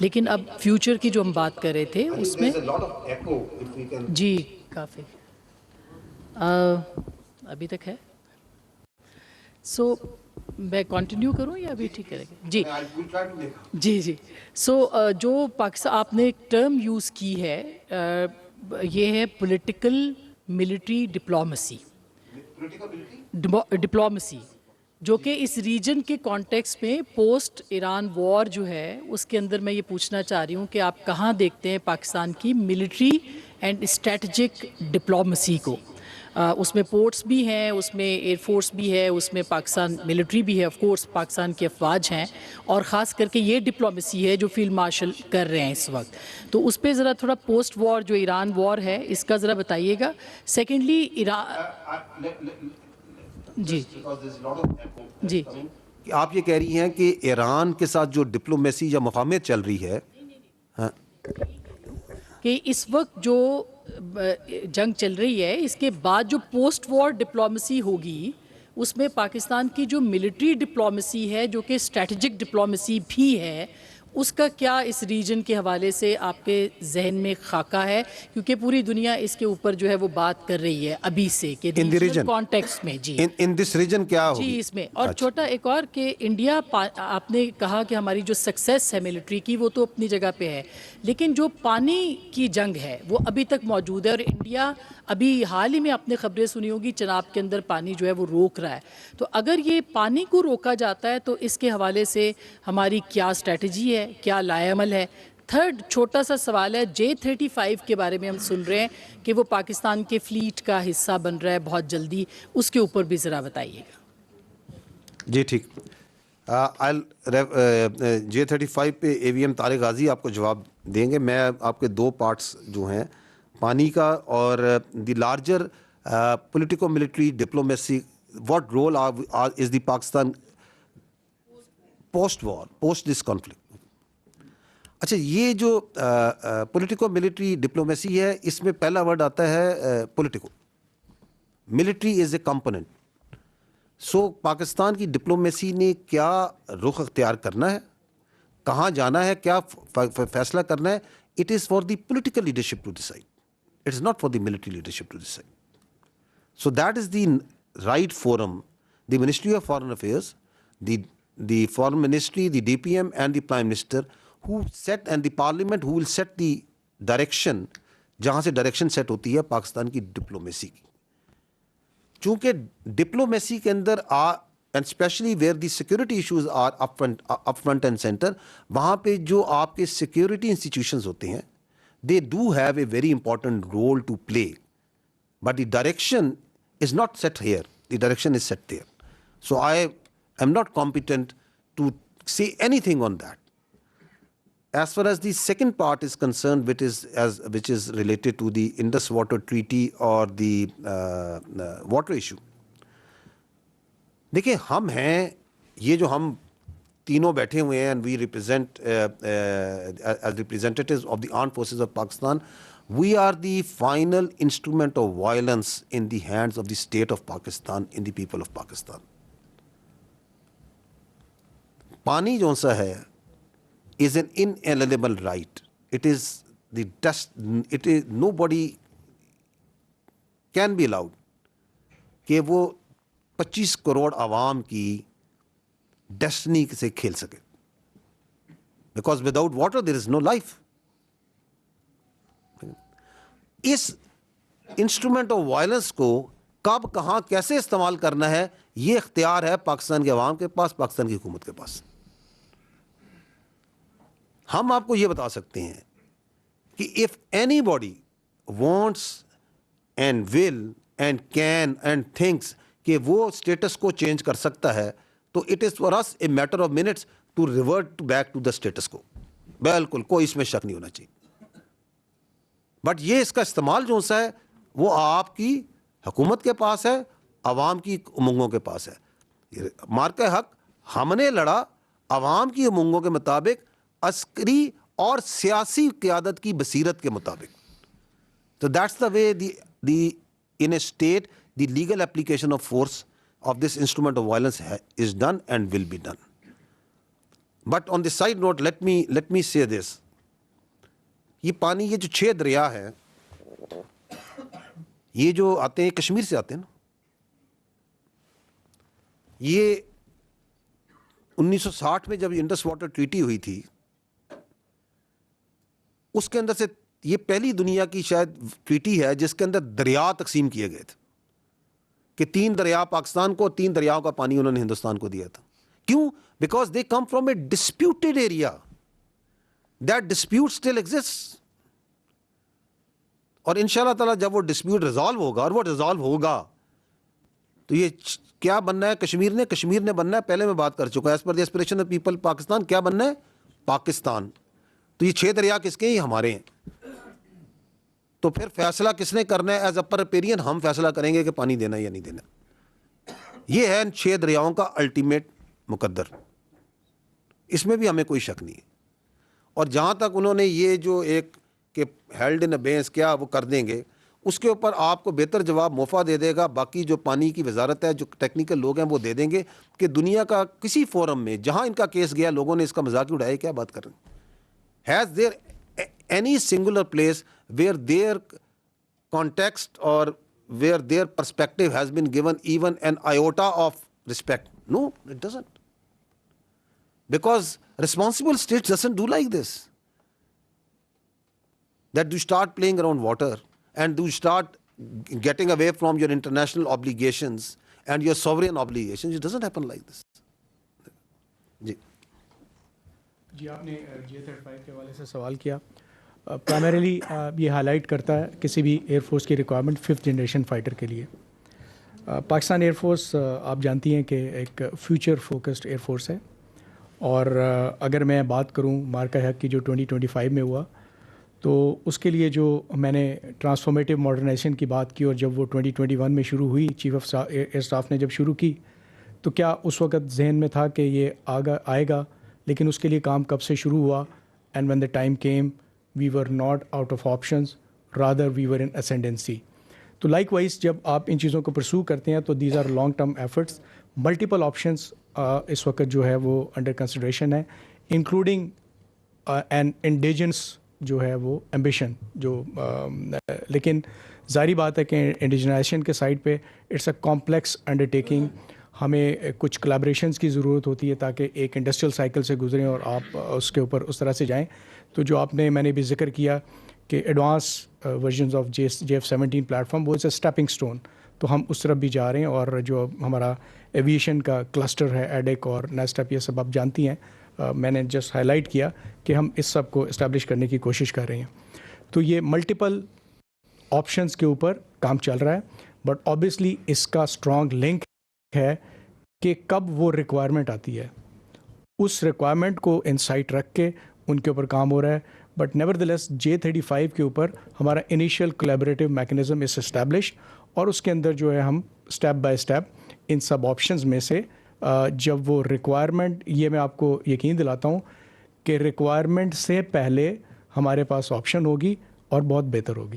لیکن اب فیوچر کی جو ہم بات کر رہے تھے اس میں جی کافی ابھی تک ہے. سو میں کنٹینیو کروں یا ابھی ٹھیک کرے گا؟ جی جی. سو جو پاکستان آپ نے ایک ٹرم یوز کی ہے یہ ہے پولیٹیکل ملٹری ڈپلومیسی. ڈپلومیسی جو کہ اس ریجن کے کانٹیکس میں پوسٹ ایران وار جو ہے اس کے اندر میں یہ پوچھنا چاہ رہی ہوں کہ آپ کہاں دیکھتے ہیں پاکستان کی ملٹری اینڈ اسٹریٹجک ڈپلومیسی کو. اس میں پورٹس بھی ہیں، اس میں ایئر فورس بھی ہے، اس میں پاکستان ملٹری بھی ہے، آف کورس پاکستان کی افواج ہیں، اور خاص کر کے یہ ڈپلومیسی ہے جو فیلڈ مارشل کر رہے ہیں اس وقت. تو اس پہ ذرا تھوڑا پوسٹ وار جو ایران وار ہے اس کا ذرا بتائیے گا. سیکنڈلی جی جی آپ یہ کہہ رہی ہیں کہ ایران کے ساتھ جو ڈپلومیسی یا مفاہمت چل رہی ہے کہ اس وقت جو جنگ چل رہی ہے اس کے بعد جو پوسٹ وار ڈپلومیسی ہوگی اس میں پاکستان کی جو ملٹری ڈپلومیسی ہے جو کہ اسٹریٹجک ڈپلومیسی بھی ہے اس کا کیا اس ریجن کے حوالے سے آپ کے ذہن میں خاکہ ہے؟ کیونکہ پوری دنیا اس کے اوپر جو ہے وہ بات کر رہی ہے ابھی سے کہ ریجنل کانٹیکسٹ میں. جی ان دس ریجن کیا ہوگی جی اس میں. اور چھوٹا ایک اور کہ انڈیا آپ نے کہا کہ ہماری جو سکسیس ہے ملٹری کی وہ تو اپنی جگہ پہ ہے، لیکن جو پانی کی جنگ ہے وہ ابھی تک موجود ہے، اور انڈیا ابھی حال ہی میں آپ نے خبریں سنی ہوگی چناب کے اندر پانی جو ہے وہ روک رہا ہے. تو اگر یہ پانی کو روکا جاتا ہے تو اس کے حوالے سے ہماری کیا اسٹریٹجی ہے، کیا لائے عمل ہے؟ تھرڈ چھوٹا سا سوال ہے J-35 کے بارے میں ہم سن رہے ہیں کہ وہ پاکستان کے فلیٹ کا حصہ بن رہا ہے بہت جلدی، اس کے اوپر بھی ذرا بتائیے گا. جی ٹھیک. J-35 پہ AVM طارق غازی آپ کو جواب دیں گے. میں آپ کے دو پارٹس جو ہیں پانی کا اور the larger politico military diplomacy what role is the Pakistan post war post this conflict. اچھا یہ جو پولیٹیکو ملٹری ڈپلومیسی ہے اس میں پہلا ورڈ آتا ہے پولیٹیکو. ملٹری از اے کمپوننٹ. سو پاکستان کی ڈپلومیسی نے کیا رخ اختیار کرنا ہے، کہاں جانا ہے، کیا فیصلہ کرنا ہے، it is for the political leadership to decide. It is not for the military leadership to decide. So that is the right forum. The ministry of foreign affairs, the foreign ministry, the DPM and the Prime Minister who set, and the Parliament who will set the direction, جہاں سے direction set ہوتی ہے پاکستان کی diplomacy کی. چونکہ diplomacy کے اندر and especially where the security issues are up front and center, وہاں پہ جو آپ کے security institutions ہوتے ہیں they do have a very important role to play, but the direction is not set here, the direction is set there. So I am not competent to say anything on that. As far as the second part is concerned, which is related to the Indus Water Treaty or the water issue. دیکھیں ہم ہیں یہ جو ہم تینوں بیٹھے ہوئے ہیں, and we represent as representatives of the armed forces of Pakistan, we are the final instrument of violence in the hands of the state of Pakistan, in the people of Pakistan. پانی جو سا ہے is an inalienable right. It is the it is nobody can be allowed کہ وہ 25 کروڑ عوام کی destiny سے کھیل سکے. Because without water there is no life. اس انسٹرومنٹ آف وائلنس کو کب کہاں کیسے استعمال کرنا ہے یہ اختیار ہے پاکستان کے عوام کے پاس, پاکستان کی حکومت کے پاس. ہم آپ کو یہ بتا سکتے ہیں کہ if anybody wants and will and can and thinks کہ وہ اسٹیٹس کو چینج کر سکتا ہے تو it is for us a matter of minutes to revert back to the status quo. بالکل کوئی اس میں شک نہیں ہونا چاہیے. بٹ یہ اس کا استعمال جو سا ہے وہ آپ کی حکومت کے پاس ہے, عوام کی امنگوں کے پاس ہے. مارکہ حق ہم نے لڑا عوام کی امنگوں کے مطابق, عسکری اور سیاسی قیادت کی بصیرت کے مطابق. So that's the way the in a state the legal application of force of this instrument of violence is done and will be done. But on the side note let me سے this, یہ پانی، یہ جو 6 دریا ہیں، یہ جو آتے ہیں کشمیر سے آتے ہیں نا. یہ 1960 میں جب انڈس واٹر ٹریٹی ہوئی تھی، اس کے اندر سے یہ پہلی دنیا کی شاید ٹریٹی ہے جس کے اندر دریا تقسیم کیے گئے تھے کہ 3 دریا پاکستان کو اور 3 دریاؤں کا پانی انہوں نے ہندوستان کو دیا تھا. کیوں؟ Because they come from a disputed area. That dispute still exist. اور ان شاء اللہ تعالیٰ جب وہ ڈسپیوٹ ریزالو ہوگا، اور وہ ریزالو ہوگا، تو یہ کیا بننا ہے کشمیر نے بننا ہے، پہلے میں بات کر چکا، as per the aspiration of people Pakistan کیا بننا ہے؟ پاکستان. تو یہ 6 دریا کس کے ہیں؟ یہ ہمارے ہیں. تو پھر فیصلہ کس نے کرنا ہے؟ ایز اے ریپیرین ہم فیصلہ کریں گے کہ پانی دینا ہے یا نہیں دینا. یہ ہے ان 6 دریاؤں کا الٹیمیٹ مقدر، اس میں بھی ہمیں کوئی شک نہیں ہے. اور جہاں تک انہوں نے یہ جو ایک کہ ہیلڈ ان ابینس کیا وہ کر دیں گے، اس کے اوپر آپ کو بہتر جواب موفا دے دے گا. باقی جو پانی کی وزارت ہے، جو ٹیکنیکل لوگ ہیں، وہ دے دیں گے کہ دنیا کا کسی فورم میں جہاں ان کا کیس گیا لوگوں نے اس کا مذاق اڑایا. کیا بات کر رہے ہیں؟ Has there any singular place where their context اور where their perspective has been given even an iota of respect? No, it doesn't. Because responsible states doesn't do like this. That you start playing around water and you start getting away from your international obligations and your sovereign obligations. It doesn't happen like this. جی آپ نے J-35 کے حوالے سے سوال کیا. Primarily یہ high light کرتا ہے کسی بھی ایئر فورس کی ریکوائرمنٹ 5th جنریشن فائٹر کے لیے. پاکستان ایئر فورس آپ جانتی ہیں کہ ایک فیوچر فوکسڈ ایئر فورس ہے. اور اگر میں بات کروں مارکہ حق کی جو 2025 میں ہوا، تو اس کے لیے جو میں نے ٹرانسفارمیٹیو ماڈرنائزیشن کی بات کی، اور جب وہ 2021 میں شروع ہوئی، چیف آف ایئر اسٹاف نے جب شروع کی، تو کیا اس وقت ذہن میں تھا کہ یہ آئے گا؟ لیکن اس کے لیے کام کب سے شروع ہوا؟ And when the time came we were not out of options, rather we were in ascendancy. تو لائک وائز جب آپ ان چیزوں کو پرسو کرتے ہیں تو these are long term efforts. Multiple options اس وقت جو ہے وہ انڈر کنسیڈریشن ہے، انکلوڈنگ این انڈیجنس جو ہے وہ ایمبیشن جو لیکن ظاہری بات ہے کہ انڈیجنائزیشن کے سائڈ پہ it's a complex undertaking. ہمیں کچھ کلیبریشنس کی ضرورت ہوتی ہے تاکہ ایک انڈسٹریل سائیکل سے گزریں اور آپ اس کے اوپر اس طرح سے جائیں. تو جو میں نے بھی ذکر کیا کہ advance versions of JF-17 plate form وہ از اے اسٹیپنگ اسٹون، تو ہم اس طرف بھی جا رہے ہیں. اور جو ہمارا ایویشن کا کلسٹر ہے، ایڈیک اور نیسٹپ، یہ سب آپ جانتی ہیں. میں نے جسٹ ہائی لائٹ کیا کہ ہم اس سب کو اسٹیبلش کرنے کی کوشش کر رہے ہیں. تو یہ ملٹیپل آپشنس کے اوپر کام چل رہا ہے، بٹ آبویسلی اس کا اسٹرانگ لنک ہے کہ کب وہ ریکوائرمنٹ آتی ہے، اس ریکوائرمنٹ کو انسائٹ رکھ کے ان کے اوپر کام ہو رہا ہے. But never the less J-35 کے اوپر ہمارا initial collaborative mechanism is establish, اور اس کے اندر جو ہے ہم step by step in sub options میں سے جب وہ ریکوائرمنٹ، یہ میں آپ کو یقین دلاتا ہوں کہ ریکوائرمنٹ سے پہلے ہمارے پاس آپشن ہوگی اور بہت بہتر ہوگی.